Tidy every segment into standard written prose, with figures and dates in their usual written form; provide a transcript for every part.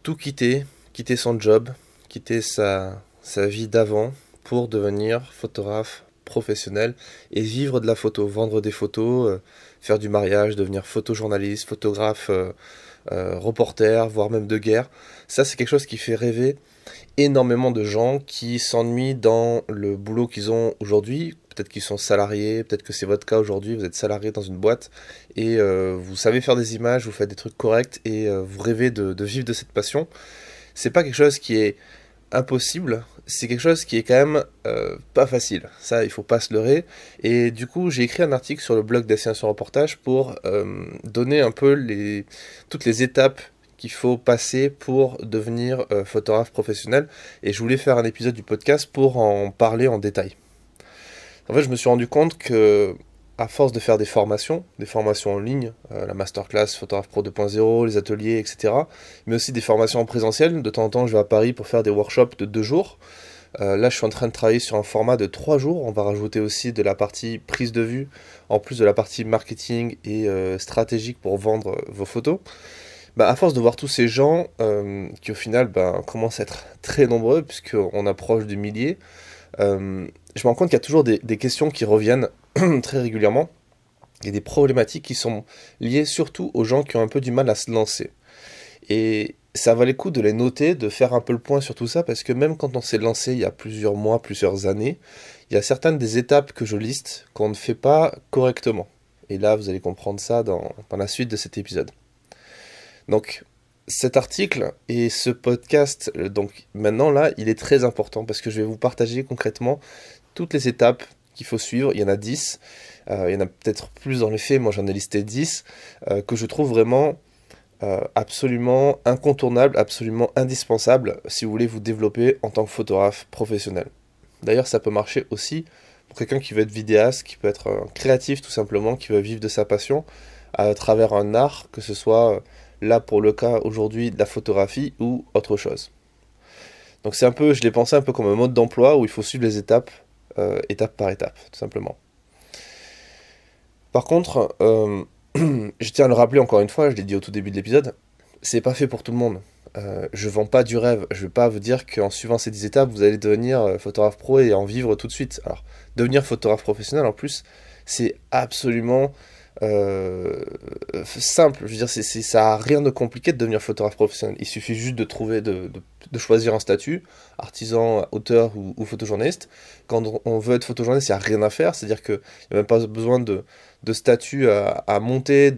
tout quitter, quitter son job, quitter sa vie d'avant pour devenir photographe professionnel et vivre de la photo, vendre des photos, faire du mariage, devenir photojournaliste, photographe, reporter, voire même de guerre. Ça, c'est quelque chose qui fait rêver énormément de gens qui s'ennuient dans le boulot qu'ils ont aujourd'hui. Peut-être qu'ils sont salariés, peut-être que c'est votre cas aujourd'hui, vous êtes salarié dans une boîte et vous savez faire des images, vous faites des trucs corrects et vous rêvez de vivre de cette passion. C'est pas quelque chose qui est impossible, c'est quelque chose qui est quand même pas facile. Ça, il faut pas se leurrer. Et du coup, j'ai écrit un article sur le blog Destination Reportage pour donner un peu toutes les étapes qu'il faut passer pour devenir photographe professionnel. Et je voulais faire un épisode du podcast pour en parler en détail. En fait, je me suis rendu compte que, à force de faire des formations en ligne, la masterclass Photographe Pro 2.0, les ateliers, etc., mais aussi des formations en présentiel. De temps en temps, je vais à Paris pour faire des workshops de 2 jours. Là, je suis en train de travailler sur un format de 3 jours. On va rajouter aussi de la partie prise de vue, en plus de la partie marketing et stratégique pour vendre vos photos. Bah, à force de voir tous ces gens qui, au final, commencent à être très nombreux, puisqu'on approche du millier, je me rends compte qu'il y a toujours des questions qui reviennent très régulièrement et des problématiques qui sont liées surtout aux gens qui ont un peu du mal à se lancer. Et ça valait le coup de les noter, de faire un peu le point sur tout ça, parce que même quand on s'est lancé il y a plusieurs mois, plusieurs années, il y a certaines des étapes que je liste qu'on ne fait pas correctement. Et là, vous allez comprendre ça dans la suite de cet épisode. Donc, cet article et ce podcast, donc maintenant là, il est très important parce que je vais vous partager concrètement toutes les étapes qu'il faut suivre. Il y en a 10, il y en a peut-être plus dans les faits, moi j'en ai listé 10, que je trouve vraiment absolument incontournables, absolument indispensables si vous voulez vous développer en tant que photographe professionnel. D'ailleurs, ça peut marcher aussi pour quelqu'un qui veut être vidéaste, qui peut être créatif tout simplement, qui veut vivre de sa passion à travers un art, que ce soit là pour le cas aujourd'hui de la photographie ou autre chose. Donc c'est un peu, je l'ai pensé un peu comme un mode d'emploi où il faut suivre les étapes, étape par étape, tout simplement. Par contre, je tiens à le rappeler encore une fois, je l'ai dit au tout début de l'épisode, c'est pas fait pour tout le monde. Je vends pas du rêve, je vais pas vous dire qu'en suivant ces 10 étapes, vous allez devenir photographe pro et en vivre tout de suite. Alors, devenir photographe professionnel en plus, c'est absolument simple. Je veux dire, ça a rien de compliqué de devenir photographe professionnel. Il suffit juste de trouver, de choisir un statut, artisan, auteur ou photojournaliste. Quand on veut être photojournaliste, il n'y a rien à faire. C'est-à-dire qu'il n'y a même pas besoin de statut à monter,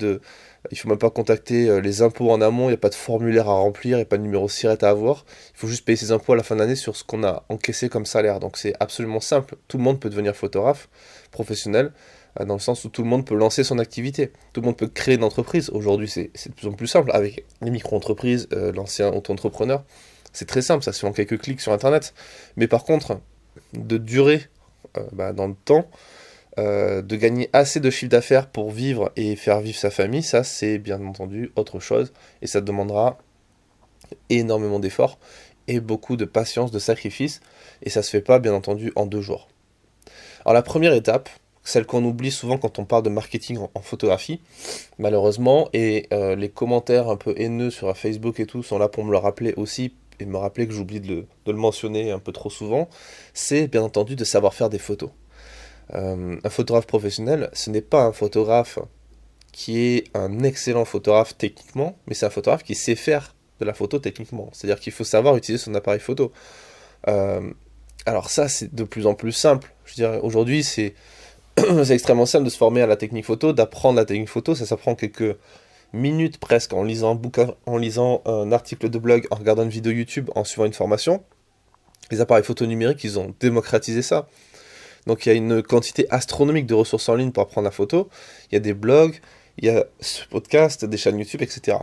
il faut même pas contacter les impôts en amont, il n'y a pas de formulaire à remplir, il n'y a pas de numéro SIRET à avoir. Il faut juste payer ses impôts à la fin de l'année sur ce qu'on a encaissé comme salaire. Donc c'est absolument simple. Tout le monde peut devenir photographe professionnel, dans le sens où tout le monde peut lancer son activité. Tout le monde peut créer une entreprise. Aujourd'hui, c'est de plus en plus simple. Avec les micro-entreprises, l'ancien auto-entrepreneur, c'est très simple, ça se fait en quelques clics sur Internet. Mais par contre, de durer dans le temps, de gagner assez de chiffre d'affaires pour vivre et faire vivre sa famille, ça c'est bien entendu autre chose. Et ça demandera énormément d'efforts et beaucoup de patience, de sacrifice. Et ça se fait pas bien entendu en 2 jours. Alors la première étape, celle qu'on oublie souvent quand on parle de marketing en photographie, malheureusement, et les commentaires un peu haineux sur Facebook et tout sont là pour me le rappeler aussi, et me rappeler que j'oublie de le mentionner un peu trop souvent, c'est bien entendu de savoir faire des photos. Un photographe professionnel, ce n'est pas un photographe qui est un excellent photographe techniquement, mais c'est un photographe qui sait faire de la photo techniquement. C'est-à-dire qu'il faut savoir utiliser son appareil photo. Alors ça, c'est de plus en plus simple. Je veux dire, aujourd'hui, c'est extrêmement simple de se former à la technique photo, d'apprendre la technique photo. Ça prend quelques minutes presque en lisant un bouquin, en lisant un article de blog, en regardant une vidéo YouTube, en suivant une formation. Les appareils photo numériques, ils ont démocratisé ça. Donc il y a une quantité astronomique de ressources en ligne pour apprendre la photo. Il y a des blogs, il y a ce podcast, des chaînes YouTube, etc.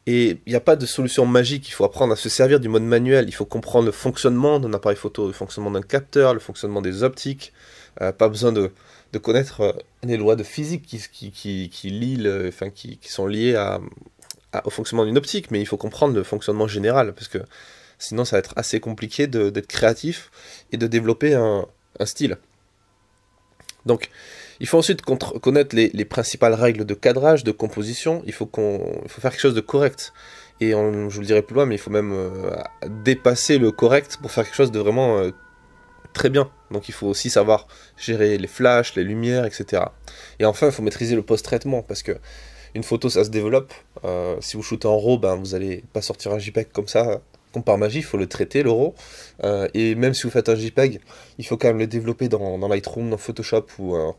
Et il n'y a pas de solution magique, il faut apprendre à se servir du mode manuel, il faut comprendre le fonctionnement d'un appareil photo, le fonctionnement d'un capteur, le fonctionnement des optiques. Pas besoin de connaître les lois de physique qui sont liées au fonctionnement d'une optique, mais il faut comprendre le fonctionnement général, parce que sinon ça va être assez compliqué d'être créatif et de développer un style. Donc, il faut ensuite connaître les principales règles de cadrage, de composition. Il faut faire quelque chose de correct. Et je vous le dirai plus loin, mais il faut même dépasser le correct pour faire quelque chose de vraiment très bien. Donc il faut aussi savoir gérer les flashs, les lumières, etc. Et enfin, il faut maîtriser le post-traitement, parce que une photo, ça se développe. Si vous shootez en RAW, ben, vous n'allez pas sortir un JPEG comme ça, comme par magie, il faut le traiter, le RAW. Et même si vous faites un JPEG, il faut quand même le développer dans Lightroom, dans Photoshop ou un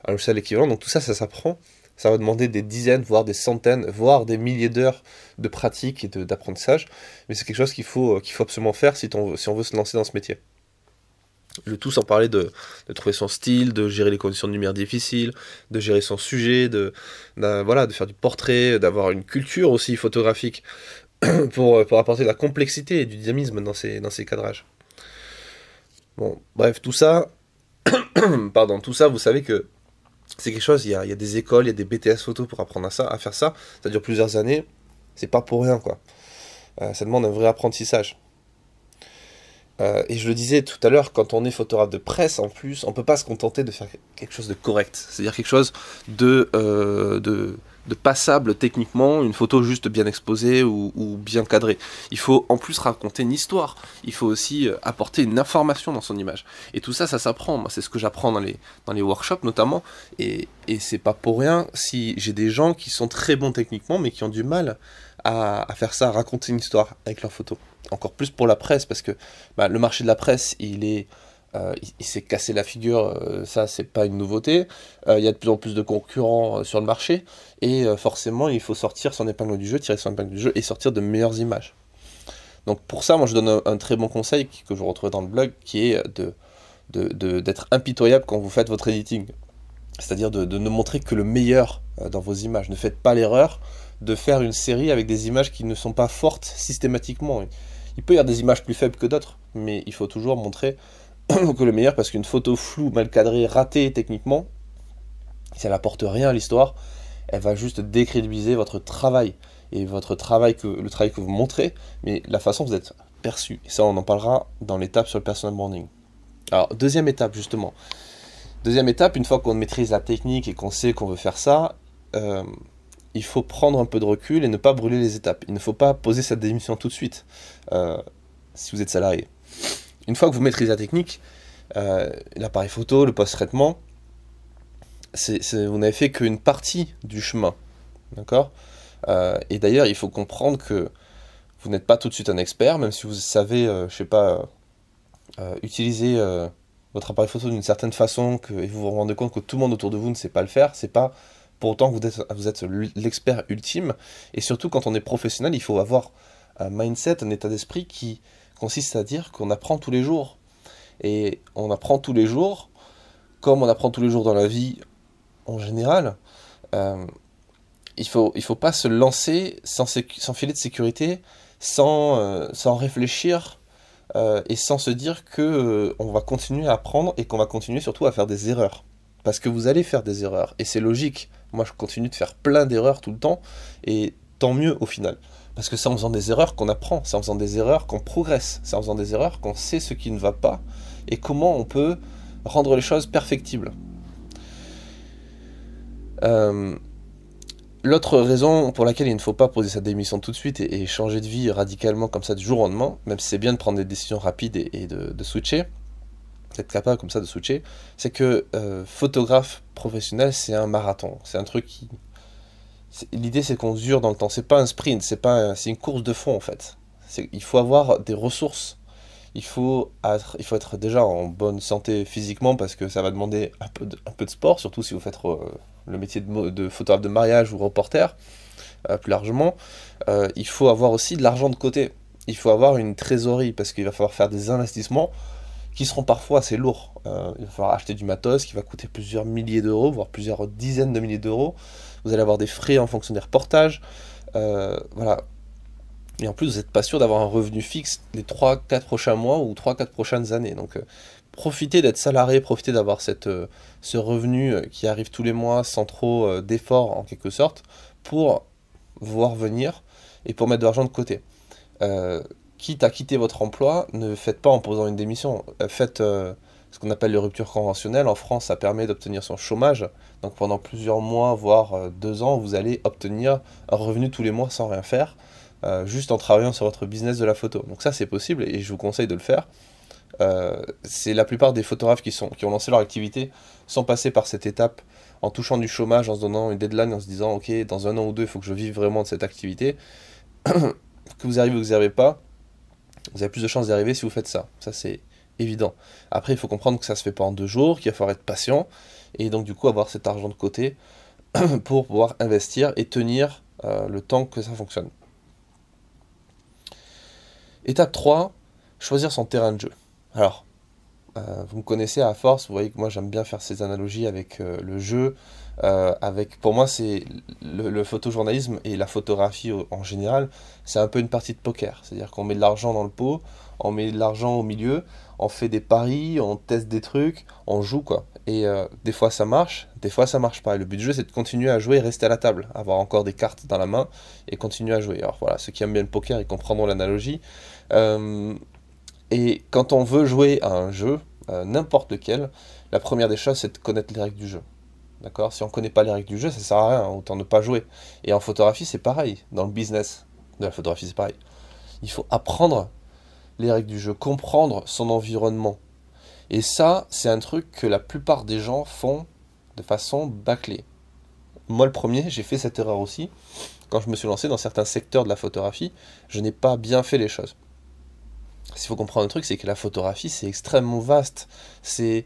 logiciel équivalent. Donc tout ça, ça s'apprend. Ça va demander des dizaines, voire des centaines, voire des milliers d'heures de pratique et d'apprentissage. Mais c'est quelque chose qu'il faut absolument faire si on veut se lancer dans ce métier. Le tout sans parler de trouver son style, de gérer les conditions de lumière difficiles, de gérer son sujet, voilà, de faire du portrait, d'avoir une culture aussi photographique pour apporter de la complexité et du dynamisme dans ces cadrages. Bon, bref, tout ça, pardon, tout ça, vous savez que c'est quelque chose, il y a des écoles, il y a des BTS photo pour apprendre à faire ça. Ça dure plusieurs années, c'est pas pour rien, quoi. Ça demande un vrai apprentissage. Et je le disais tout à l'heure, quand on est photographe de presse, en plus, on peut pas se contenter de faire quelque chose de correct. C'est-à-dire quelque chose de passable techniquement, une photo juste bien exposée ou bien cadrée. Il faut en plus raconter une histoire. Il faut aussi apporter une information dans son image. Et tout ça, ça s'apprend. Moi, c'est ce que j'apprends dans les workshops notamment. Et c'est pas pour rien si j'ai des gens qui sont très bons techniquement, mais qui ont du mal à faire ça, à raconter une histoire avec leurs photos. Encore plus pour la presse, parce que le marché de la presse, il s'est cassé la figure, ça c'est pas une nouveauté. Il y a de plus en plus de concurrents sur le marché, et forcément il faut sortir son épingle du jeu, tirer son épingle du jeu et sortir de meilleures images. Donc pour ça, moi je donne un très bon conseil que je retrouve dans le blog, qui est d'être impitoyable quand vous faites votre editing. C'est-à-dire de ne montrer que le meilleur dans vos images. Ne faites pas l'erreur de faire une série avec des images qui ne sont pas fortes systématiquement. Il peut y avoir des images plus faibles que d'autres, mais il faut toujours montrer que le meilleur, parce qu'une photo floue, mal cadrée, ratée techniquement, si elle n'apporte rien à l'histoire, elle va juste décrédibiliser votre travail, et le travail que vous montrez, mais la façon dont vous êtes perçu. Et ça, on en parlera dans l'étape sur le personal branding. Alors, deuxième étape, justement. Deuxième étape, une fois qu'on maîtrise la technique et qu'on sait qu'on veut faire ça, il faut prendre un peu de recul et ne pas brûler les étapes. Il ne faut pas poser sa démission tout de suite, si vous êtes salarié. Une fois que vous maîtrisez la technique, l'appareil photo, le post-traitement, vous n'avez fait qu'une partie du chemin. D'accord ? Et d'ailleurs, il faut comprendre que vous n'êtes pas tout de suite un expert, même si vous savez, utiliser votre appareil photo d'une certaine façon, et vous vous rendez compte que tout le monde autour de vous ne sait pas le faire, c'est pas pour autant que vous êtes l'expert ultime. Et surtout, quand on est professionnel, il faut avoir un mindset, un état d'esprit qui consiste à dire qu'on apprend tous les jours. Et on apprend tous les jours, comme on apprend tous les jours dans la vie en général. Il faut pas se lancer sans filet de sécurité, sans réfléchir, et sans se dire que on va continuer à apprendre et qu'on va continuer surtout à faire des erreurs. Parce que vous allez faire des erreurs, et c'est logique. Moi, je continue de faire plein d'erreurs tout le temps, et tant mieux au final. Parce que c'est en faisant des erreurs qu'on apprend, c'est en faisant des erreurs qu'on progresse, c'est en faisant des erreurs qu'on sait ce qui ne va pas, et comment on peut rendre les choses perfectibles. L'autre raison pour laquelle il ne faut pas poser sa démission tout de suite et changer de vie radicalement comme ça du jour au lendemain, même si c'est bien de prendre des décisions rapides et de switcher, d'être capable comme ça de switcher, c'est que photographe professionnel, c'est un marathon. C'est un truc qui... L'idée, c'est qu'on dure dans le temps. C'est pas un sprint, c'est une course de fond, en fait. Il faut avoir des ressources. Il faut être déjà en bonne santé physiquement, parce que ça va demander un peu de sport, surtout si vous faites le métier de photographe de mariage ou reporter, plus largement. Il faut avoir aussi de l'argent de côté. Il faut avoir une trésorerie, parce qu'il va falloir faire des investissements qui seront parfois assez lourds. Il va falloir acheter du matos qui va coûter plusieurs milliers d'euros, voire plusieurs dizaines de milliers d'euros. Vous allez avoir des frais en fonction des reportages. Voilà. Et en plus, vous n'êtes pas sûr d'avoir un revenu fixe les 3-4 prochains mois ou 3-4 prochaines années. Donc, profitez d'être salarié, profitez d'avoir ce revenu qui arrive tous les mois sans trop d'efforts en quelque sorte, pour voir venir et pour mettre de l'argent de côté. Quitte à quitter votre emploi, ne faites pas en posant une démission. Faites ce qu'on appelle les ruptures conventionnelles. En France, ça permet d'obtenir son chômage. Donc pendant plusieurs mois, voire 2 ans, vous allez obtenir un revenu tous les mois sans rien faire. juste en travaillant sur votre business de la photo. Donc ça c'est possible et je vous conseille de le faire. C'est la plupart des photographes qui ont lancé leur activité sont passés par cette étape en touchant du chômage, en se donnant une deadline, en se disant ok, dans un an ou deux il faut que je vive vraiment de cette activité. Que vous arrivez ou que vous n'y arrivez pas, vous avez plus de chances d'y arriver si vous faites ça. Ça c'est évident. Après il faut comprendre que ça se fait pas en 2 jours, qu'il va falloir être patient et donc du coup avoir cet argent de côté pour pouvoir investir et tenir le temps que ça fonctionne. Étape 3, choisir son terrain de jeu. Alors, vous me connaissez à force, vous voyez que moi j'aime bien faire ces analogies avec le jeu. Pour moi, c'est le photojournalisme et la photographie en général, c'est un peu une partie de poker. C'est-à-dire qu'on met de l'argent dans le pot, on met de l'argent au milieu, on fait des paris, on teste des trucs, on joue quoi. Et des fois ça marche, des fois ça marche pas. Et le but du jeu, c'est de continuer à jouer et rester à la table, avoir encore des cartes dans la main et continuer à jouer. Alors voilà, ceux qui aiment bien le poker, ils comprendront l'analogie. Euh, et quand on veut jouer à un jeu, n'importe lequel, la première des choses, c'est de connaître les règles du jeu. D'accord? Si on ne connaît pas les règles du jeu, ça sert à rien, autant ne pas jouer. Et en photographie, c'est pareil. Dans le business de la photographie, c'est pareil. Il faut apprendre les règles du jeu, comprendre son environnement. Et ça, c'est un truc que la plupart des gens font de façon bâclée. Moi, le premier, j'ai fait cette erreur aussi. Quand je me suis lancé dans certains secteurs de la photographie, je n'ai pas bien fait les choses. S'il faut comprendre un truc, c'est que la photographie, c'est extrêmement vaste. C'est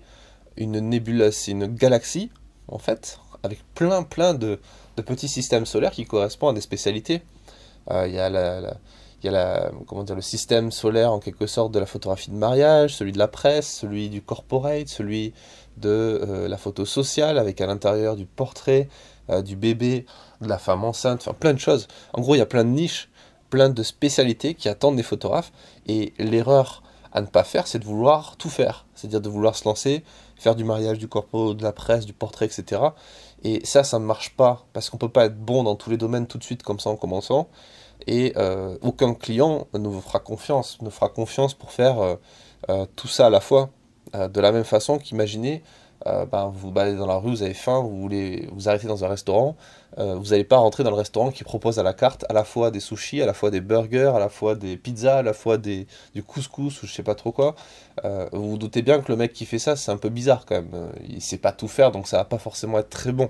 une nébuleuse, c'est une galaxie, en fait, avec plein de petits systèmes solaires qui correspondent à des spécialités. Il y a comment dire, le système solaire, en quelque sorte, de la photographie de mariage, celui de la presse, celui du corporate, celui de la photo sociale, avec à l'intérieur du portrait, du bébé, de la femme enceinte, enfin plein de choses. En gros, il y a plein de niches, plein de spécialités qui attendent des photographes, et l'erreur à ne pas faire, c'est de vouloir tout faire, c'est-à-dire de vouloir se lancer, faire du mariage, du corpo, de la presse, du portrait, etc. Et ça ne marche pas, parce qu'on peut pas être bon dans tous les domaines tout de suite comme ça en commençant, et aucun client ne vous fera confiance pour faire tout ça à la fois. De la même façon qu'imaginez, vous baladez dans la rue, vous avez faim, vous voulez vous arrêter dans un restaurant, vous n'allez pas rentrer dans le restaurant qui propose à la carte à la fois des sushis, à la fois des burgers, à la fois des pizzas, à la fois du couscous ou je sais pas trop quoi. Vous vous doutez bien que le mec qui fait ça, c'est un peu bizarre quand même. Il sait pas tout faire, donc ça va pas forcément être très bon.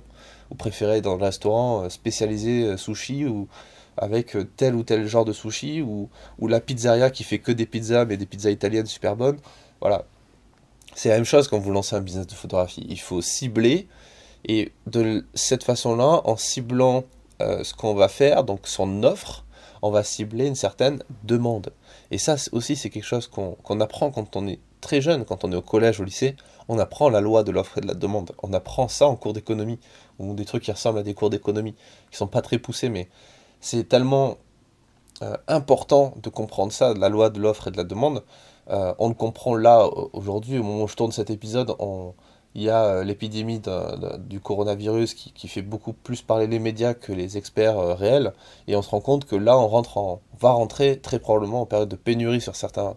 Vous préférez être dans le restaurant spécialisé sushi ou avec tel ou tel genre de sushi ou la pizzeria qui fait que des pizzas mais des pizzas italiennes super bonnes. Voilà, c'est la même chose quand vous lancez un business de photographie. Il faut cibler et de cette façon-là, en ciblant ce qu'on va faire, donc son offre, on va cibler une certaine demande. Et ça aussi, c'est quelque chose qu'on apprend quand on est très jeune, quand on est au collège, au lycée. On apprend la loi de l'offre et de la demande. On apprend ça en cours d'économie, ou des trucs qui ressemblent à des cours d'économie, qui sont pas très poussés, mais c'est tellement important de comprendre ça, la loi de l'offre et de la demande. On le comprend là, aujourd'hui, au moment où je tourne cet épisode, il y a l'épidémie du coronavirus qui fait beaucoup plus parler les médias que les experts réels, et on se rend compte que là, on va rentrer très probablement en période de pénurie sur certains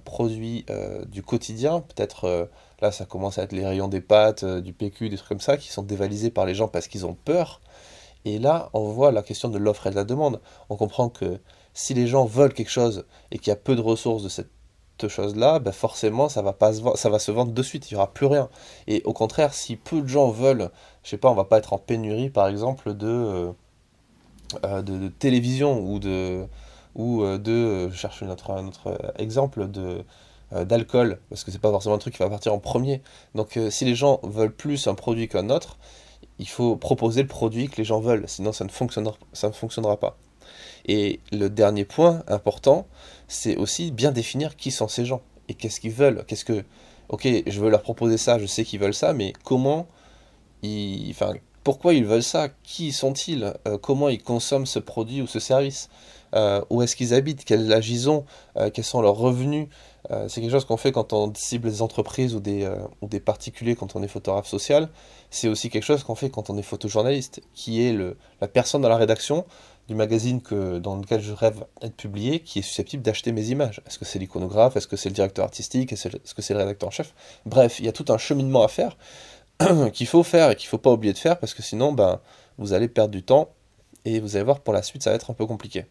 produits du quotidien. Peut-être là, ça commence à être les rayons des pâtes, du PQ, des trucs comme ça, qui sont dévalisés par les gens parce qu'ils ont peur. Et là, on voit la question de l'offre et de la demande. On comprend que si les gens veulent quelque chose et qu'il y a peu de ressources de cette chose-là, ben forcément, ça va se vendre de suite, il n'y aura plus rien. Et au contraire, si peu de gens veulent, je sais pas, on va pas être en pénurie, par exemple, de télévision je cherche un autre exemple, d'alcool, parce que c'est pas forcément un truc qui va partir en premier. Donc, si les gens veulent plus un produit qu'un autre, il faut proposer le produit que les gens veulent, sinon ça ne fonctionnera pas. Et le dernier point important, c'est aussi bien définir qui sont ces gens et qu'est-ce qu'ils veulent. Ok, je veux leur proposer ça, je sais qu'ils veulent ça, mais pourquoi ils veulent ça? Qui sont-ils? Comment ils consomment ce produit ou ce service? Où est-ce qu'ils habitent? Quel âge ils ont? Quels sont leurs revenus? C'est quelque chose qu'on fait quand on cible des entreprises ou des particuliers quand on est photographe social. C'est aussi quelque chose qu'on fait quand on est photojournaliste, qui est la personne dans la rédaction du magazine dans lequel je rêve d'être publié, qui est susceptible d'acheter mes images. Est-ce que c'est l'iconographe? Est-ce que c'est le directeur artistique? Est-ce que c'est le rédacteur en chef? Bref, il y a tout un cheminement à faire qu'il faut faire et qu'il ne faut pas oublier de faire, parce que sinon, vous allez perdre du temps et vous allez voir pour la suite ça va être un peu compliqué.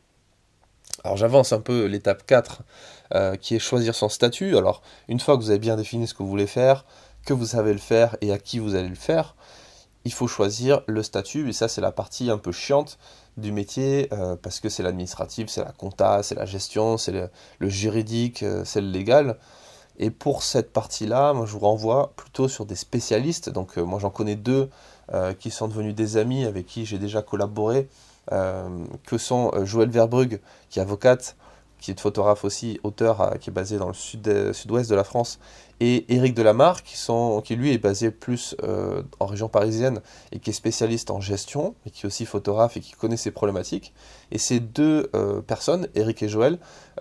Alors j'avance un peu l'étape 4 qui est choisir son statut. Alors une fois que vous avez bien défini ce que vous voulez faire, que vous savez le faire et à qui vous allez le faire, il faut choisir le statut, et ça c'est la partie un peu chiante du métier, parce que c'est l'administratif, c'est la compta, c'est la gestion, c'est le juridique, c'est le légal. Et pour cette partie-là, moi je vous renvoie plutôt sur des spécialistes. Donc moi j'en connais deux qui sont devenus des amis avec qui j'ai déjà collaboré, que sont Joëlle Verbrugge, qui est avocate, qui est photographe aussi, auteur, qui est basé dans le sud-ouest de la France, et Éric Delamarre, qui lui est basé plus en région parisienne, et qui est spécialiste en gestion, et qui est aussi photographe, et qui connaît ces problématiques. Et ces deux personnes, Éric et Joëlle,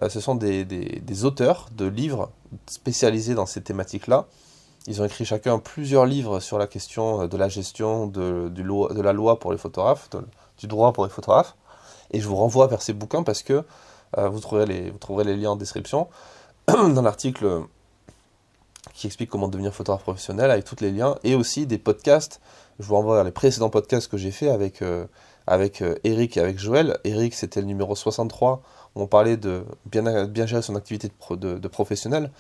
ce sont des auteurs de livres spécialisés dans ces thématiques-là. Ils ont écrit chacun plusieurs livres sur la question de la gestion, de la loi pour les photographes, du droit pour les photographes. Et je vous renvoie vers ces bouquins parce que vous trouverez les liens en description dans l'article qui explique comment devenir photographe professionnel avec tous les liens, et aussi des podcasts. Je vous renvoie vers les précédents podcasts que j'ai fait avec Eric et avec Joël. Eric, c'était le numéro 63, où on parlait de bien gérer son activité de professionnel.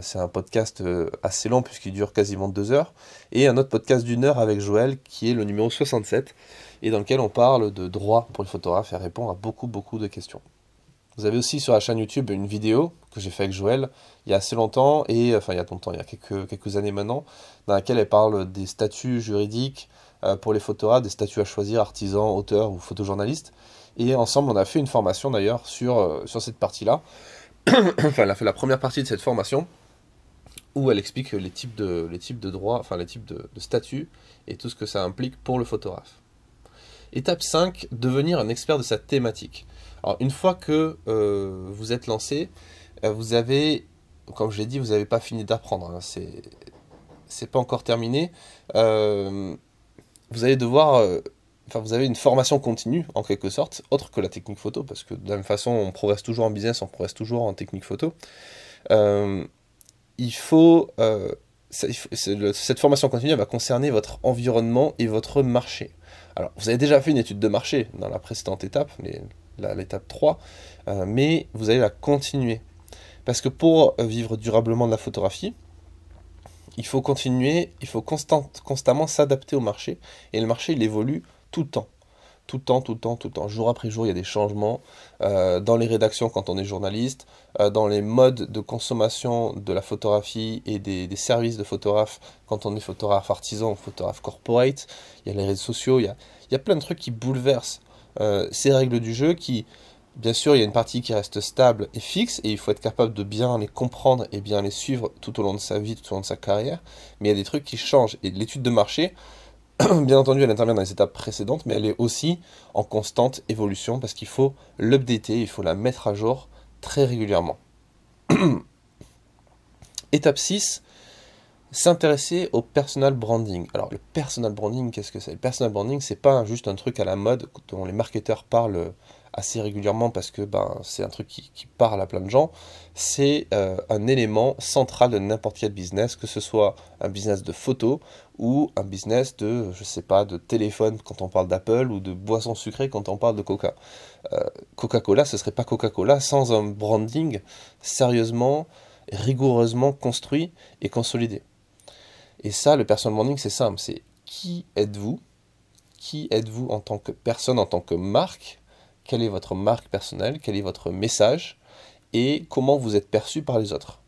C'est un podcast assez long puisqu'il dure quasiment 2 heures. Et un autre podcast d'1 heure avec Joël qui est le numéro 67, et dans lequel on parle de droit pour les photographes et répond à beaucoup de questions. Vous avez aussi sur la chaîne YouTube une vidéo que j'ai fait avec Joël il y a assez longtemps, il y a quelques années maintenant, dans laquelle elle parle des statuts juridiques pour les photographes, des statuts à choisir, artisans, auteurs ou photojournalistes. Et ensemble, on a fait une formation d'ailleurs sur cette partie-là. Enfin, elle a fait la première partie de cette formation où elle explique les types de droits, enfin les types de statuts et tout ce que ça implique pour le photographe. Étape 5, devenir un expert de sa thématique. Alors une fois que vous êtes lancé, vous avez, comme je l'ai dit, vous n'avez pas fini d'apprendre, hein, c'est pas encore terminé. Vous allez devoir, vous avez une formation continue en quelque sorte, autre que la technique photo, parce que de la même façon on progresse toujours en business, on progresse toujours en technique photo. Cette formation continue va concerner votre environnement et votre marché. Alors, vous avez déjà fait une étude de marché dans la précédente étape, l'étape 3, mais vous allez la continuer. Parce que pour vivre durablement de la photographie, il faut constamment s'adapter au marché, et le marché, il évolue tout le temps. Tout le temps, jour après jour, il y a des changements dans les rédactions quand on est journaliste, dans les modes de consommation de la photographie et des services de photographe quand on est photographe artisan ou photographe corporate. Il y a les réseaux sociaux, il y a plein de trucs qui bouleversent ces règles du jeu qui, bien sûr, il y a une partie qui reste stable et fixe, et il faut être capable de bien les comprendre et bien les suivre tout au long de sa vie, tout au long de sa carrière, mais il y a des trucs qui changent, et l'étude de marché, bien entendu, elle intervient dans les étapes précédentes, mais elle est aussi en constante évolution parce qu'il faut l'updater, il faut la mettre à jour très régulièrement. Étape 6, s'intéresser au personal branding. Alors le personal branding, qu'est-ce que c'est? Le personal branding, c'est pas juste un truc à la mode dont les marketeurs parlent assez régulièrement parce que c'est un truc qui parle à plein de gens. C'est un élément central de n'importe quel business, que ce soit un business de photo ou un business de, je sais pas, de téléphone quand on parle d'Apple, ou de boisson sucrée quand on parle de Coca. Coca-Cola, ce serait pas Coca-Cola sans un branding sérieusement, rigoureusement construit et consolidé. Et ça, le personal branding, c'est simple, c'est qui êtes-vous? Qui êtes-vous en tant que personne, en tant que marque? Quelle est votre marque personnelle? Quel est votre message? Et comment vous êtes perçu par les autres?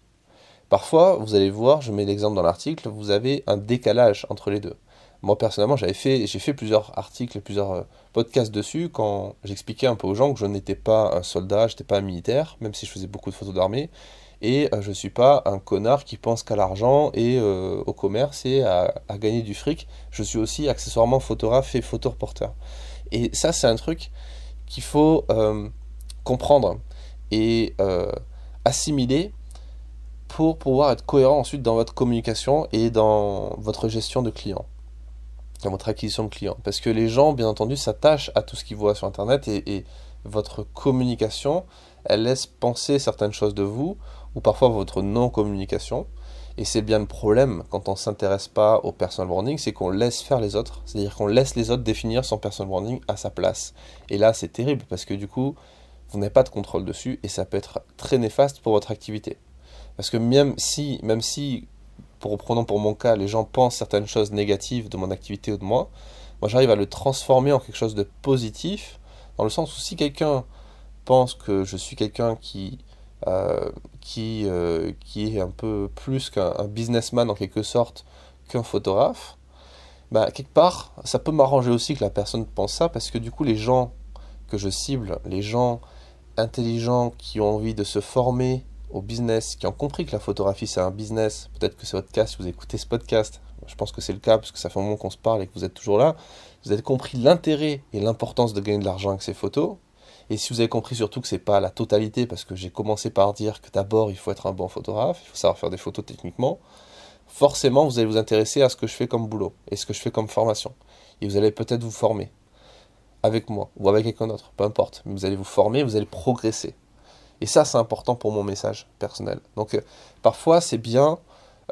Parfois, vous allez voir, je mets l'exemple dans l'article, vous avez un décalage entre les deux. Moi, personnellement, j'ai fait plusieurs articles, plusieurs podcasts dessus, quand j'expliquais un peu aux gens que je n'étais pas un soldat, je n'étais pas un militaire, même si je faisais beaucoup de photos d'armée, et je ne suis pas un connard qui pense qu'à l'argent et au commerce et à gagner du fric. Je suis aussi accessoirement photographe et photoreporteur. Et ça, c'est un truc qu'il faut comprendre et assimiler pour pouvoir être cohérent ensuite dans votre communication et dans votre gestion de clients, dans votre acquisition de clients. Parce que les gens, bien entendu, s'attachent à tout ce qu'ils voient sur Internet, et votre communication, elle laisse penser certaines choses de vous, ou parfois votre non-communication. Et c'est bien le problème quand on s'intéresse pas au personal branding, c'est qu'on laisse faire les autres. C'est-à-dire qu'on laisse les autres définir son personal branding à sa place. Et là, c'est terrible parce que du coup, vous n'avez pas de contrôle dessus et ça peut être très néfaste pour votre activité. Parce que même si prenons pour mon cas, les gens pensent certaines choses négatives de mon activité ou de moi, moi j'arrive à le transformer en quelque chose de positif, dans le sens où si quelqu'un pense que je suis quelqu'un qui est un peu plus qu'un businessman en quelque sorte, qu'un photographe, bah, quelque part, ça peut m'arranger aussi que la personne pense ça, parce que du coup, les gens que je cible, les gens intelligents qui ont envie de se former au business, qui ont compris que la photographie c'est un business, peut-être que c'est votre cas si vous écoutez ce podcast, je pense que c'est le cas parce que ça fait un moment qu'on se parle et que vous êtes toujours là, vous avez compris l'intérêt et l'importance de gagner de l'argent avec ces photos, et si vous avez compris surtout que c'est pas la totalité, parce que j'ai commencé par dire que d'abord il faut être un bon photographe, il faut savoir faire des photos techniquement, forcément vous allez vous intéresser à ce que je fais comme boulot et ce que je fais comme formation. Et vous allez peut-être vous former avec moi ou avec quelqu'un d'autre, peu importe. Mais vous allez vous former, vous allez progresser. Et ça, c'est important pour mon message personnel. Donc parfois, c'est bien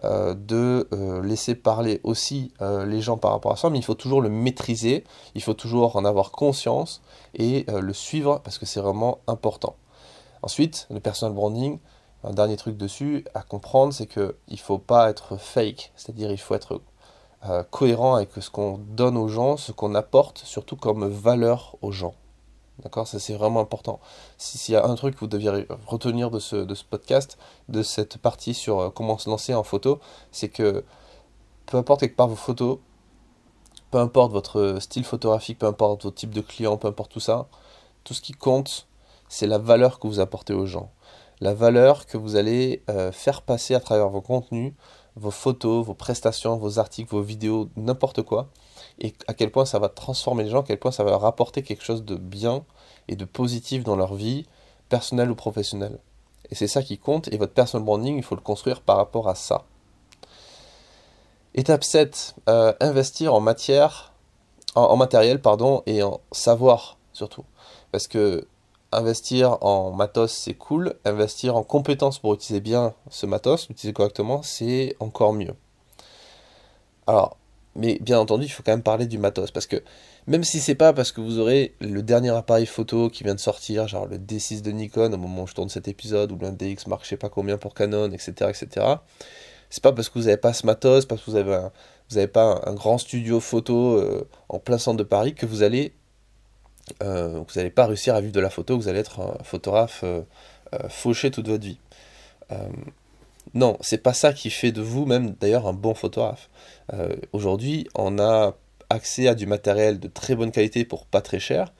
de laisser parler aussi les gens par rapport à ça, mais il faut toujours le maîtriser, il faut toujours en avoir conscience et le suivre parce que c'est vraiment important. Ensuite, le personal branding, un dernier truc dessus à comprendre, c'est qu'il ne faut pas être fake, c'est-à-dire il faut être cohérent avec ce qu'on donne aux gens, ce qu'on apporte, surtout comme valeur aux gens. D'accord? Ça, c'est vraiment important. S'il y a un truc que vous deviez retenir de ce podcast, de cette partie sur comment se lancer en photo, c'est que peu importe quelque part vos photos, peu importe votre style photographique, peu importe votre type de client, peu importe tout ça, tout ce qui compte, c'est la valeur que vous apportez aux gens. La valeur que vous allez faire passer à travers vos contenus, vos photos, vos prestations, vos articles, vos vidéos, n'importe quoi. Et à quel point ça va transformer les gens, à quel point ça va leur apporter quelque chose de bien et de positif dans leur vie, personnelle ou professionnelle. Et c'est ça qui compte, et votre personal branding, il faut le construire par rapport à ça. Étape 7, investir en matériel, pardon, et en savoir surtout. Parce que investir en matos, c'est cool. Investir en compétences pour utiliser bien ce matos, l'utiliser correctement, c'est encore mieux. Alors, mais bien entendu, il faut quand même parler du matos. Parce que même si c'est pas parce que vous aurez le dernier appareil photo qui vient de sortir, genre le D6 de Nikon au moment où je tourne cet épisode, ou le DX Mark je sais pas combien pour Canon, etc., etc., c'est pas parce que vous n'avez pas ce matos, parce que vous avez pas un grand studio photo en plein centre de Paris que vous n'allez pas réussir à vivre de la photo, que vous allez être un photographe fauché toute votre vie. Euh, non, c'est pas ça qui fait de vous même d'ailleurs un bon photographe. Aujourd'hui, on a accès à du matériel de très bonne qualité pour pas très cher,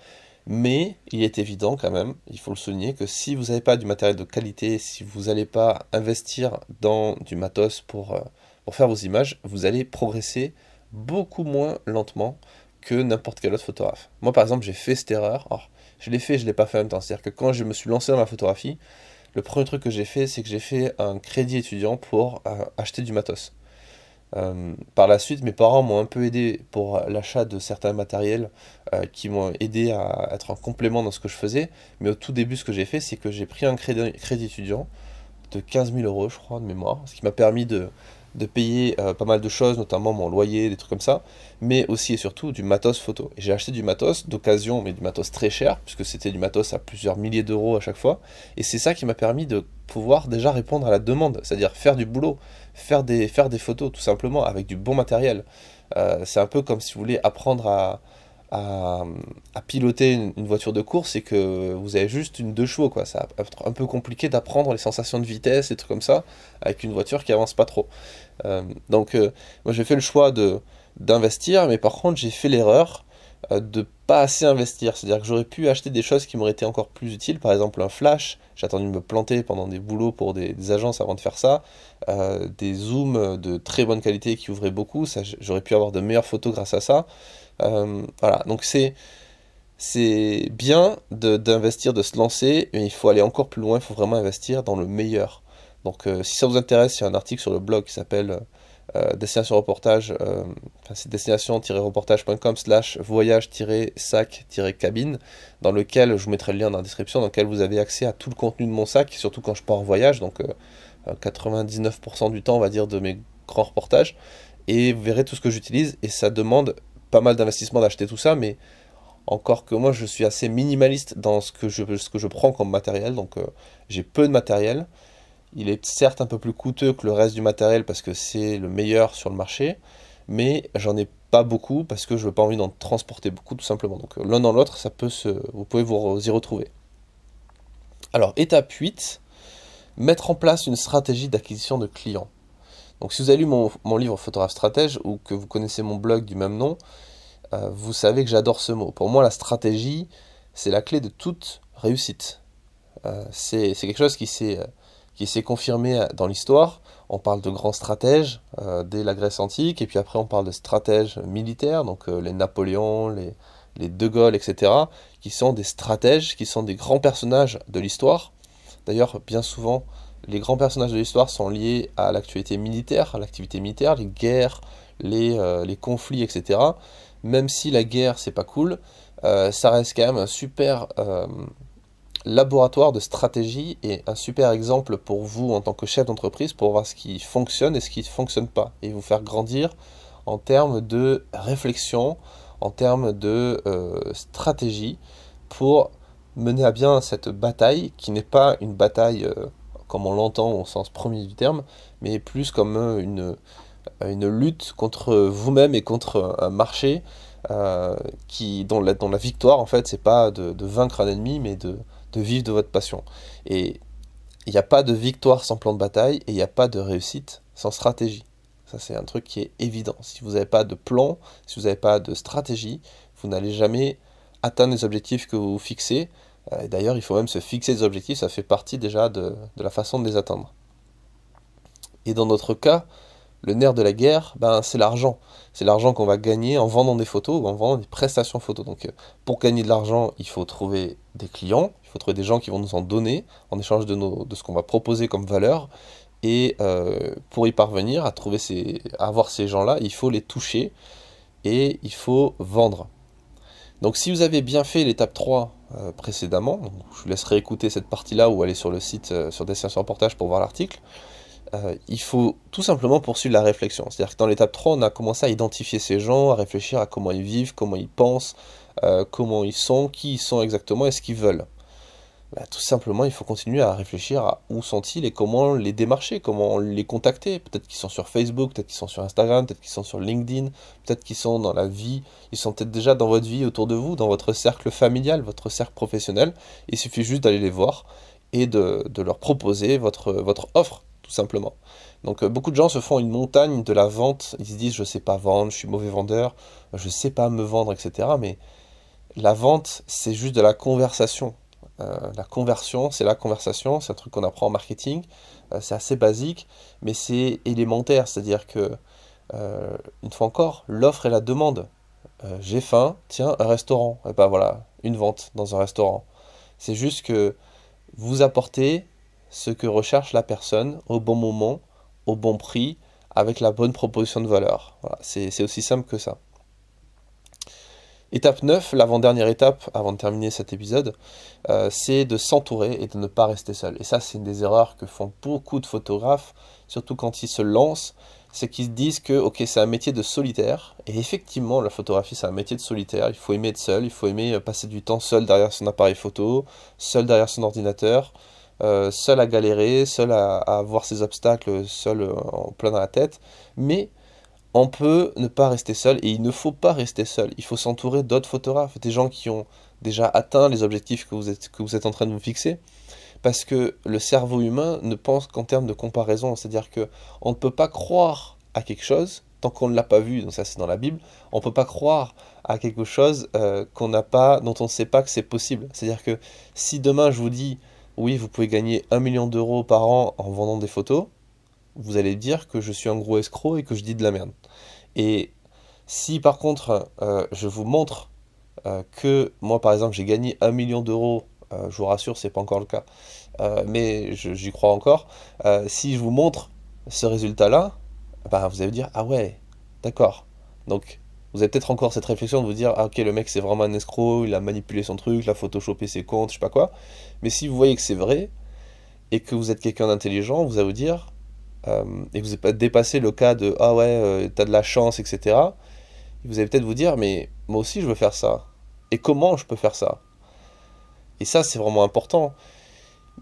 mais il est évident quand même, il faut le souligner, que si vous n'avez pas du matériel de qualité, si vous n'allez pas investir dans du matos pour faire vos images, vous allez progresser beaucoup moins lentement que n'importe quel autre photographe. Moi par exemple, j'ai fait cette erreur. Alors, je l'ai fait, je ne l'ai pas fait en même temps. C'est-à-dire que quand je me suis lancé dans la photographie, le premier truc que j'ai fait, c'est que j'ai fait un crédit étudiant pour acheter du matos. Par la suite, mes parents m'ont un peu aidé pour l'achat de certains matériels qui m'ont aidé à être en complément dans ce que je faisais. Mais au tout début, ce que j'ai fait, c'est que j'ai pris un crédit étudiant de 15 000 euros, je crois, de mémoire, ce qui m'a permis de payer pas mal de choses, notamment mon loyer, des trucs comme ça, mais aussi et surtout du matos photo. Et j'ai acheté du matos d'occasion, mais du matos très cher, puisque c'était du matos à plusieurs milliers d'euros à chaque fois, et c'est ça qui m'a permis de pouvoir déjà répondre à la demande, c'est-à-dire faire du boulot, faire des photos tout simplement avec du bon matériel. C'est un peu comme si vous voulez apprendre à, à piloter une voiture de course et que vous avez juste une 2 chevaux, quoi. Ça va être un peu compliqué d'apprendre les sensations de vitesse et trucs comme ça avec une voiture qui avance pas trop. Moi j'ai fait le choix d'investir, mais par contre j'ai fait l'erreur de pas assez investir. C'est-à-dire que j'aurais pu acheter des choses qui m'auraient été encore plus utiles, par exemple un flash. J'ai attendu de me planter pendant des boulots pour des agences avant de faire ça. Des zooms de très bonne qualité qui ouvraient beaucoup. Ça, j'aurais pu avoir de meilleures photos grâce à ça. Voilà, donc c'est bien d'investir, de se lancer, mais il faut aller encore plus loin, il faut vraiment investir dans le meilleur. Donc si ça vous intéresse, il y a un article sur le blog qui s'appelle Destination Reportage, c'est destination-reportage.com/voyage-sac-cabine, dans lequel je vous mettrai le lien dans la description, dans lequel vous avez accès à tout le contenu de mon sac, surtout quand je pars en voyage, donc 99% du temps, on va dire, de mes grands reportages, et vous verrez tout ce que j'utilise, et ça demande pas mal d'investissement d'acheter tout ça, mais encore que moi je suis assez minimaliste dans ce que je prends comme matériel, donc j'ai peu de matériel. Il est certes un peu plus coûteux que le reste du matériel parce que c'est le meilleur sur le marché, mais j'en ai pas beaucoup parce que je veux pas envie d'en transporter beaucoup tout simplement. Donc l'un dans l'autre, vous pouvez vous y retrouver. Alors étape 8, mettre en place une stratégie d'acquisition de clients. Donc si vous avez lu mon livre Photographe Stratège ou que vous connaissez mon blog du même nom, vous savez que j'adore ce mot. Pour moi, la stratégie, c'est la clé de toute réussite. C'est quelque chose qui s'est confirmé dans l'histoire. On parle de grands stratèges dès la Grèce antique, et puis après on parle de stratèges militaires, donc les Napoléon, les De Gaulle, etc., qui sont des stratèges, qui sont des grands personnages de l'histoire. D'ailleurs, bien souvent, les grands personnages de l'histoire sont liés à l'actualité militaire, à l'activité militaire, les guerres, les conflits, etc. Même si la guerre, c'est pas cool, ça reste quand même un super laboratoire de stratégie et un super exemple pour vous en tant que chef d'entreprise pour voir ce qui fonctionne et ce qui ne fonctionne pas, et vous faire grandir en termes de réflexion, en termes de stratégie pour mener à bien cette bataille qui n'est pas une bataille comme on l'entend au sens premier du terme, mais plus comme une lutte contre vous-même et contre un marché dont la victoire, en fait, c'est pas de vaincre un ennemi, mais de vivre de votre passion. Et il n'y a pas de victoire sans plan de bataille, et il n'y a pas de réussite sans stratégie. Ça, c'est un truc qui est évident. Si vous n'avez pas de plan, si vous n'avez pas de stratégie, vous n'allez jamais atteindre les objectifs que vous vous fixez. D'ailleurs, il faut même se fixer des objectifs, ça fait partie déjà de la façon de les atteindre. Et dans notre cas, le nerf de la guerre, ben, c'est l'argent. C'est l'argent qu'on va gagner en vendant des photos ou en vendant des prestations photos. Donc pour gagner de l'argent, il faut trouver des clients, il faut trouver des gens qui vont nous en donner en échange de ce qu'on va proposer comme valeur. Et pour y parvenir, à avoir ces gens-là, il faut les toucher et il faut vendre. Donc si vous avez bien fait l'étape 3 précédemment, donc je vous laisserai écouter cette partie-là ou aller sur le site sur Destination Reportage pour voir l'article. Il faut tout simplement poursuivre la réflexion. C'est-à-dire que dans l'étape 3, on a commencé à identifier ces gens, à réfléchir à comment ils vivent, comment ils pensent, comment ils sont, qui ils sont exactement et ce qu'ils veulent. Bah, tout simplement, il faut continuer à réfléchir à où sont-ils et comment les démarcher, comment les contacter. Peut-être qu'ils sont sur Facebook, peut-être qu'ils sont sur Instagram, peut-être qu'ils sont sur LinkedIn, peut-être qu'ils sont dans la vie, ils sont peut-être déjà dans votre vie autour de vous, dans votre cercle familial, votre cercle professionnel. Il suffit juste d'aller les voir et de leur proposer votre offre, tout simplement. Donc beaucoup de gens se font une montagne de la vente, ils se disent je sais pas vendre, je suis mauvais vendeur, je sais pas me vendre, etc. Mais la vente, c'est juste de la conversation. La conversion, c'est la conversation, c'est un truc qu'on apprend en marketing, c'est assez basique, mais c'est élémentaire, c'est-à-dire que, une fois encore, l'offre et la demande. J'ai faim, tiens, un restaurant, et ben voilà, une vente dans un restaurant. C'est juste que vous apportez ce que recherche la personne au bon moment, au bon prix, avec la bonne proposition de valeur. Voilà, c'est aussi simple que ça. Étape 9, l'avant-dernière étape, avant de terminer cet épisode, c'est de s'entourer et de ne pas rester seul. Et ça, c'est une des erreurs que font beaucoup de photographes, surtout quand ils se lancent, c'est qu'ils se disent que ok, c'est un métier de solitaire. Et effectivement, la photographie, c'est un métier de solitaire. Il faut aimer être seul, il faut aimer passer du temps seul derrière son appareil photo, seul derrière son ordinateur, seul à galérer, seul à voir ses obstacles, seul en plein dans la tête. Mais on peut ne pas rester seul, et il ne faut pas rester seul. Il faut s'entourer d'autres photographes, des gens qui ont déjà atteint les objectifs que vous êtes en train de vous fixer. Parce que le cerveau humain ne pense qu'en termes de comparaison. C'est-à-dire que on ne peut pas croire à quelque chose tant qu'on ne l'a pas vu. Donc ça, c'est dans la Bible. On ne peut pas croire à quelque chose qu'on n'a pas, dont on ne sait pas que c'est possible. C'est-à-dire que si demain je vous dis, oui, vous pouvez gagner 1 million d'euros par an en vendant des photos, vous allez dire que je suis un gros escroc et que je dis de la merde. Et si par contre je vous montre que moi par exemple j'ai gagné 1 million d'euros, je vous rassure c'est pas encore le cas, mais j'y crois encore, si je vous montre ce résultat là, bah, vous allez dire ah ouais, d'accord. Donc vous avez peut-être encore cette réflexion de vous dire ah ok, le mec c'est vraiment un escroc, il a manipulé son truc, il a photoshopé ses comptes, je sais pas quoi. Mais si vous voyez que c'est vrai, et que vous êtes quelqu'un d'intelligent, vous allez vous dire, et vous n'avez pas dépassé le cas de ah ouais, t'as de la chance, etc. Et vous allez peut-être vous dire, mais moi aussi je veux faire ça. Et comment je peux faire ça? Et ça, c'est vraiment important.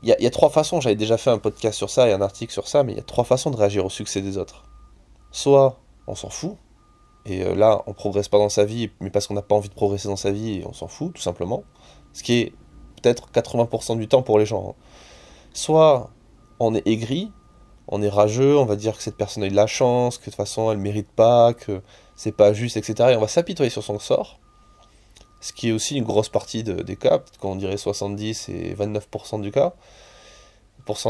Il y a trois façons, j'avais déjà fait un podcast sur ça et un article sur ça, mais il y a trois façons de réagir au succès des autres. Soit on s'en fout, et là on progresse pas dans sa vie, mais parce qu'on n'a pas envie de progresser dans sa vie, et on s'en fout, tout simplement. Ce qui est peut-être 80% du temps pour les gens, hein. Soit on est aigri, on est rageux, on va dire que cette personne a eu de la chance, que de toute façon elle mérite pas, que c'est pas juste, etc. Et on va s'apitoyer sur son sort, ce qui est aussi une grosse partie des cas, peut-être qu'on dirait 70 et 29% du cas,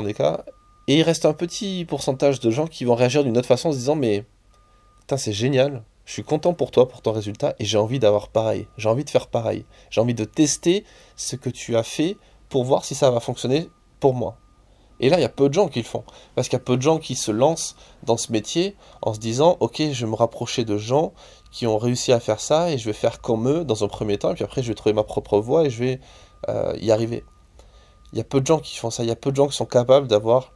des cas. Et il reste un petit pourcentage de gens qui vont réagir d'une autre façon en se disant mais putain c'est génial, je suis content pour toi, pour ton résultat, et j'ai envie d'avoir pareil, j'ai envie de faire pareil, j'ai envie de tester ce que tu as fait pour voir si ça va fonctionner pour moi. Et là, il y a peu de gens qui le font. Parce qu'il y a peu de gens qui se lancent dans ce métier en se disant, ok, je vais me rapprocher de gens qui ont réussi à faire ça et je vais faire comme eux dans un premier temps, et puis après je vais trouver ma propre voie et je vais y arriver. Il y a peu de gens qui font ça, il y a peu de gens qui sont capables d'avoir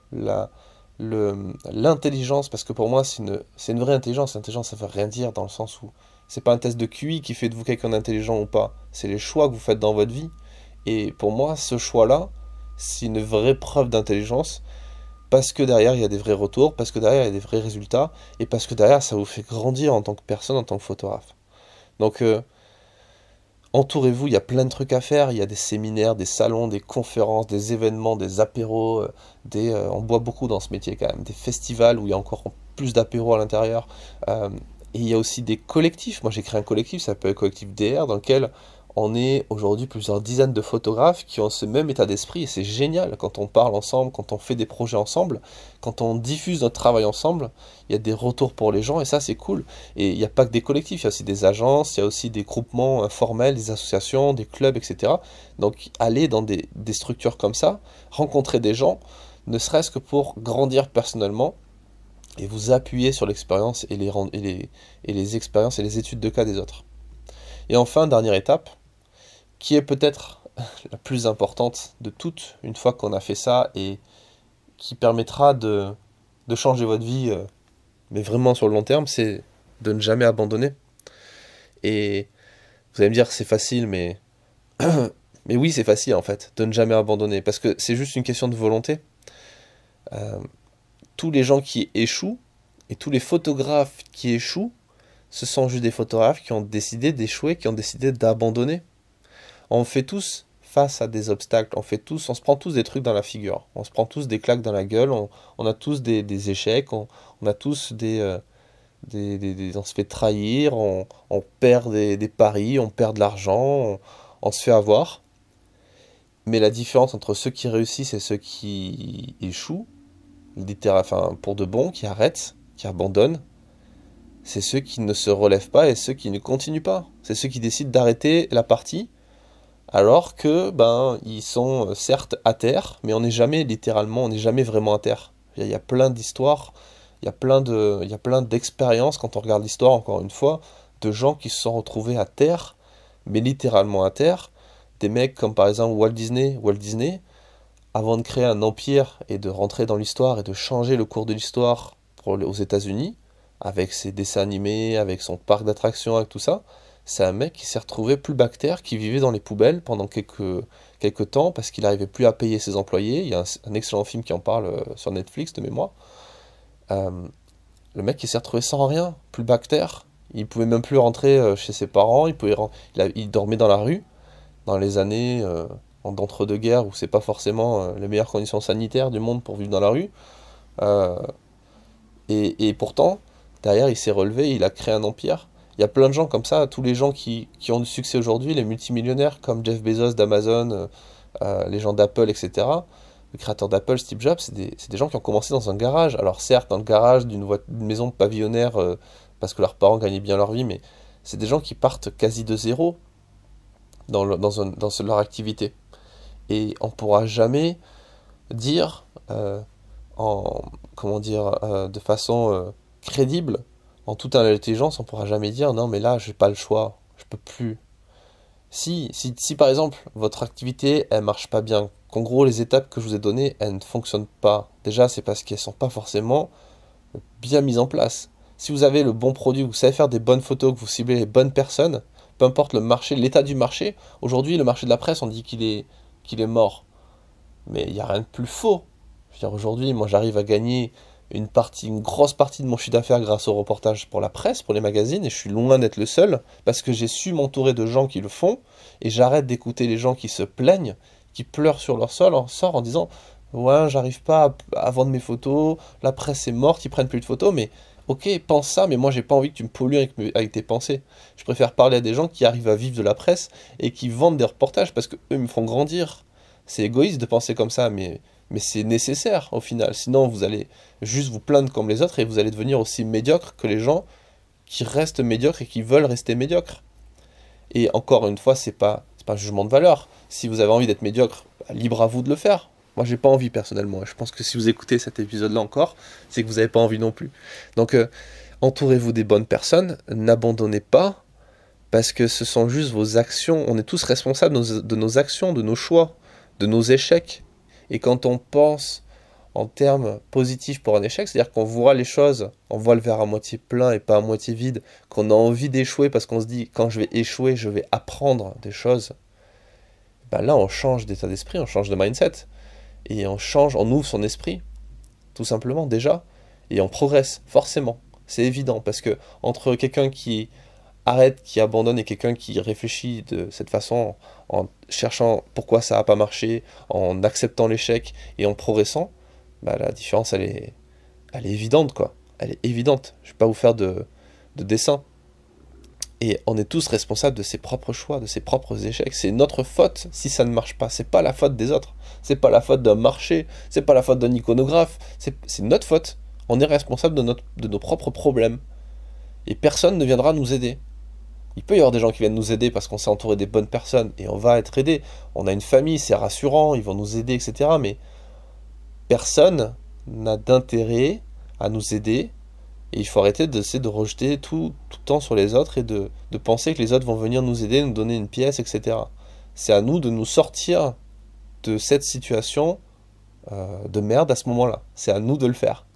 l'intelligence, parce que pour moi c'est une vraie intelligence. L'intelligence ça veut rien dire dans le sens où c'est pas un test de QI qui fait de vous quelqu'un d'intelligent ou pas, c'est les choix que vous faites dans votre vie. Et pour moi, ce choix-là, c'est une vraie preuve d'intelligence, parce que derrière il y a des vrais retours, parce que derrière il y a des vrais résultats, et parce que derrière ça vous fait grandir en tant que personne, en tant que photographe. Donc entourez-vous, il y a plein de trucs à faire, il y a des séminaires, des salons, des conférences, des événements, des apéros, on boit beaucoup dans ce métier quand même, des festivals où il y a encore plus d'apéros à l'intérieur, et il y a aussi des collectifs. Moi j'ai créé un collectif, ça s'appelle le collectif DR, dans lequel on est aujourd'hui plusieurs dizaines de photographes qui ont ce même état d'esprit, et c'est génial quand on parle ensemble, quand on fait des projets ensemble, quand on diffuse notre travail ensemble, il y a des retours pour les gens, et ça c'est cool. Et il n'y a pas que des collectifs, il y a aussi des agences, il y a aussi des groupements informels, des associations, des clubs, etc. Donc aller dans des structures comme ça, rencontrer des gens, ne serait-ce que pour grandir personnellement, et vous appuyer sur l'expérience et les expériences et les études de cas des autres. Et enfin, dernière étape, qui est peut-être la plus importante de toutes, une fois qu'on a fait ça, et qui permettra de changer votre vie, mais vraiment sur le long terme, c'est de ne jamais abandonner. Et vous allez me dire, c'est facile, mais oui, c'est facile en fait, de ne jamais abandonner, parce que c'est juste une question de volonté. Euh, Tous les gens qui échouent, et tous les photographes qui échouent, ce sont juste des photographes qui ont décidé d'échouer, qui ont décidé d'abandonner. On fait tous face à des obstacles, on se prend tous des trucs dans la figure, on se prend tous des claques dans la gueule, on a tous des échecs, on a tous on se fait trahir, on perd des paris, on perd de l'argent, on se fait avoir. Mais la différence entre ceux qui réussissent et ceux qui échouent, enfin, pour de bon, qui arrêtent, qui abandonnent, c'est ceux qui ne se relèvent pas et ceux qui ne continuent pas. C'est ceux qui décident d'arrêter la partie, alors que, ben, ils sont certes à terre, mais on n'est jamais littéralement, on n'est jamais vraiment à terre. Il y a plein d'histoires, il y a plein d'expériences, quand on regarde l'histoire, encore une fois, de gens qui se sont retrouvés à terre, mais littéralement à terre. Des mecs comme par exemple Walt Disney. Walt Disney, avant de créer un empire et de rentrer dans l'histoire et de changer le cours de l'histoire aux États-Unis, avec ses dessins animés, avec son parc d'attractions, avec tout ça, c'est un mec qui s'est retrouvé plus bactère, qui vivait dans les poubelles pendant quelques temps parce qu'il n'arrivait plus à payer ses employés. Il y a un excellent film qui en parle sur Netflix de mémoire. Euh, le mec qui s'est retrouvé sans rien, plus bactère. Il pouvait même plus rentrer chez ses parents, il dormait dans la rue dans les années d'entre-deux-guerres où c'est pas forcément les meilleures conditions sanitaires du monde pour vivre dans la rue. Euh, et pourtant, derrière, il s'est relevé, il a créé un empire. Il y a plein de gens comme ça, tous les gens qui ont du succès aujourd'hui, les multimillionnaires comme Jeff Bezos d'Amazon, les gens d'Apple, etc. Le créateur d'Apple, Steve Jobs, c'est des gens qui ont commencé dans un garage. Alors certes, dans le garage d'une maison pavillonnaire, parce que leurs parents gagnaient bien leur vie, mais c'est des gens qui partent quasi de zéro dans leur activité. Et on ne pourra jamais dire en comment dire de façon crédible, en toute intelligence, on pourra jamais dire non mais là j'ai pas le choix, je peux plus. Si par exemple votre activité elle marche pas bien, qu'en gros les étapes que je vous ai données elles ne fonctionnent pas, déjà c'est parce qu'elles sont pas forcément bien mises en place. Si vous avez le bon produit, vous savez faire des bonnes photos, que vous ciblez les bonnes personnes, peu importe le marché, l'état du marché, aujourd'hui le marché de la presse on dit qu'il est mort. Mais il n'y a rien de plus faux. Je veux dire, aujourd'hui, moi j'arrive à gagner une grosse partie de mon chiffre d'affaires grâce au reportage pour la presse, pour les magazines, et je suis loin d'être le seul, parce que j'ai su m'entourer de gens qui le font, et j'arrête d'écouter les gens qui se plaignent, qui pleurent sur leur sort en disant ouais, j'arrive pas à vendre mes photos, la presse est morte, ils prennent plus de photos, mais ok, pense ça, mais moi j'ai pas envie que tu me pollues avec tes pensées. Je préfère parler à des gens qui arrivent à vivre de la presse et qui vendent des reportages parce que eux me font grandir. C'est égoïste de penser comme ça, mais c'est nécessaire au final. Sinon, vous allez juste vous plaindre comme les autres et vous allez devenir aussi médiocre que les gens qui restent médiocres et qui veulent rester médiocres. Et encore une fois, c'est pas un jugement de valeur. Si vous avez envie d'être médiocre, bah, libre à vous de le faire. Moi, j'ai pas envie personnellement. Je pense que si vous écoutez cet épisode-là encore, c'est que vous n'avez pas envie non plus. Donc, entourez-vous des bonnes personnes, n'abandonnez pas, parce que ce sont juste vos actions. On est tous responsables de nos actions, de nos choix, de nos échecs. Et quand on pense en termes positifs pour un échec, c'est-à-dire qu'on voit les choses, on voit le verre à moitié plein et pas à moitié vide, qu'on a envie d'échouer parce qu'on se dit quand je vais échouer, je vais apprendre des choses, ben là on change d'état d'esprit, on change de mindset, et on ouvre son esprit, tout simplement déjà, et on progresse, forcément. C'est évident, parce que entre quelqu'un qui arrête, qui abandonne et quelqu'un qui réfléchit de cette façon, en cherchant pourquoi ça n'a pas marché, en acceptant l'échec et en progressant, bah, la différence elle est évidente quoi. Elle est évidente. Je ne vais pas vous faire de dessin. Et on est tous responsables de ses propres choix, de ses propres échecs. C'est notre faute si ça ne marche pas. C'est pas la faute des autres. C'est pas la faute d'un marché. C'est pas la faute d'un iconographe. C'est notre faute. On est responsable de nos propres problèmes. Et personne ne viendra nous aider. Il peut y avoir des gens qui viennent nous aider parce qu'on s'est entouré des bonnes personnes et on va être aidé. On a une famille, c'est rassurant, ils vont nous aider, etc. Mais personne n'a d'intérêt à nous aider et il faut arrêter d'essayer de rejeter tout le temps sur les autres et de penser que les autres vont venir nous aider, nous donner une pièce, etc. C'est à nous de nous sortir de cette situation de merde à ce moment-là. C'est à nous de le faire.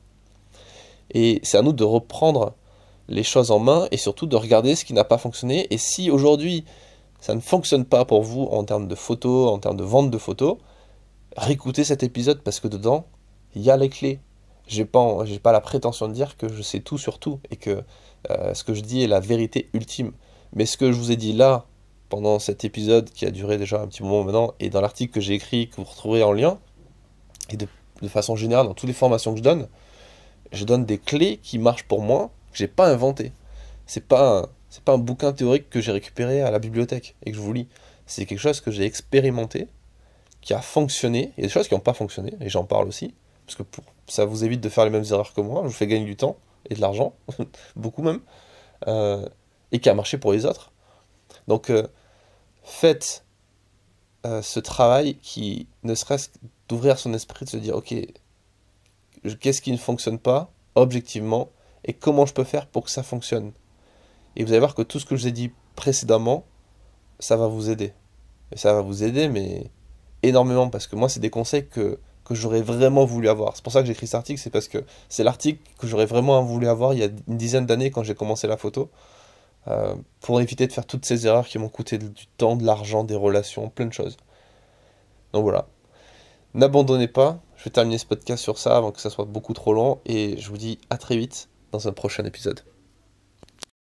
Et c'est à nous de reprendre les choses en main et surtout de regarder ce qui n'a pas fonctionné. Et si aujourd'hui ça ne fonctionne pas pour vous en termes de photos, en termes de vente de photos, réécoutez cet épisode parce que dedans, il y a les clés. J'ai pas la prétention de dire que je sais tout sur tout et que ce que je dis est la vérité ultime. Mais ce que je vous ai dit là, pendant cet épisode qui a duré déjà un petit moment maintenant, et dans l'article que j'ai écrit, que vous retrouverez en lien, et de façon générale dans toutes les formations que je donne des clés qui marchent pour moi, que j'ai pas inventé. C'est pas un bouquin théorique que j'ai récupéré à la bibliothèque et que je vous lis. C'est quelque chose que j'ai expérimenté, qui a fonctionné. Il y a des choses qui n'ont pas fonctionné, et j'en parle aussi, parce que ça vous évite de faire les mêmes erreurs que moi, je vous fais gagner du temps et de l'argent, beaucoup même, et qui a marché pour les autres. Donc faites ce travail qui, ne serait-ce d'ouvrir son esprit, de se dire, ok, qu'est-ce qui ne fonctionne pas, objectivement, et comment je peux faire pour que ça fonctionne. Et vous allez voir que tout ce que je vous ai dit précédemment, ça va vous aider. Et ça va vous aider, mais énormément, parce que moi, c'est des conseils que j'aurais vraiment voulu avoir. C'est pour ça que j'ai écrit cet article, c'est parce que c'est l'article que j'aurais vraiment voulu avoir il y a une dizaine d'années quand j'ai commencé la photo, pour éviter de faire toutes ces erreurs qui m'ont coûté du temps, de l'argent, des relations, plein de choses. Donc voilà. N'abandonnez pas, je vais terminer ce podcast sur ça avant que ça soit beaucoup trop long, et je vous dis à très vite dans un prochain épisode.